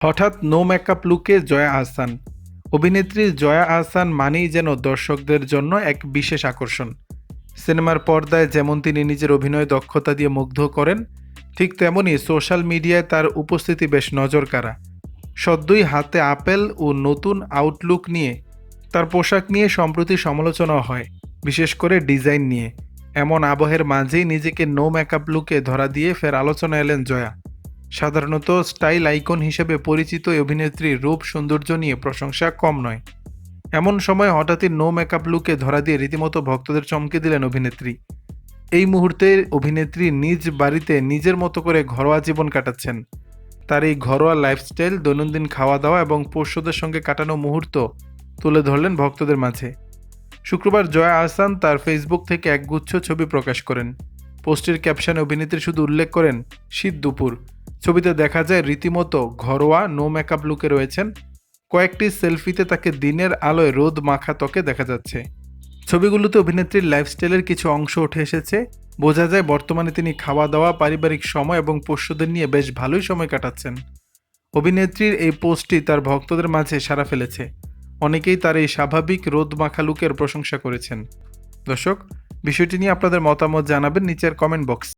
হঠাৎ no makeup লুকে জয়া আহসান। অভিনেত্রী জয়া আহসান মানেই যেন দর্শকদের জন্য এক বিশেষ আকর্ষণ। সিনেমার পর্দায় যেমন তিনি নিজের অভিনয় দক্ষতা দিয়ে মুগ্ধ করেন, ঠিক তেমনি সোশ্যাল মিডিয়ায় তার উপস্থিতি বেশ নজরকাড়া। সদ্যই হাতে আপেল ও নতুন আউটলুক নিয়ে তার পোশাক নিয়ে সম্প্রতি সমালোচনাও হয়, বিশেষ করে ডিজাইন নিয়ে। এমন আবহের মাঝেই নিজেকে নো মেকআপ লুকে ধরা দিয়ে ফের আলোচনা এলেন জয়া। সাধারণত স্টাইল আইকন হিসেবে পরিচিত এই অভিনেত্রীর রূপ সৌন্দর্য নিয়ে প্রশংসা কম নয়। এমন সময় হঠাৎই নো মেকআপ লুকে ধরা দিয়ে রীতিমতো ভক্তদের চমকে দিলেন অভিনেত্রী। এই মুহূর্তে অভিনেত্রী নিজ বাড়িতে নিজের মতো করে ঘরোয়া জীবন কাটাচ্ছেন। তার এই ঘরোয়া লাইফস্টাইল, দৈনন্দিন খাওয়া দাওয়া এবং পোষ্যদের সঙ্গে কাটানো মুহূর্ত তুলে ধরলেন ভক্তদের মাঝে। শুক্রবার জয়া আহসান তার ফেসবুক থেকে একগুচ্ছ ছবি প্রকাশ করেন। পোস্টের ক্যাপশনে অভিনেত্রী শুধু উল্লেখ করেন শীত দুপুর। ছবিতে দেখা যায় রীতিমতো ঘরোয়া নো মেকআপ লুকে রয়েছেন। কয়েকটি সেলফিতে তাকে দিনের আলোয় রোদ মাখা ত্বকে দেখা যাচ্ছে। ছবিগুলোতে অভিনেত্রীর লাইফস্টাইলের কিছু অংশ উঠে এসেছে। বোঝা যায় বর্তমানে তিনি খাওয়া দাওয়া, পারিবারিক সময় এবং পোষ্যদের নিয়ে বেশ ভালোই সময় কাটাচ্ছেন। অভিনেত্রীর এই পোস্টটি তার ভক্তদের মাঝে সাড়া ফেলেছে। অনেকেই তার এই স্বাভাবিক রোদ মাখা লুকের প্রশংসা করেছেন। দর্শক, বিষয়টি নিয়ে আপনাদের মতামত জানাবেন নিচের কমেন্ট বক্স।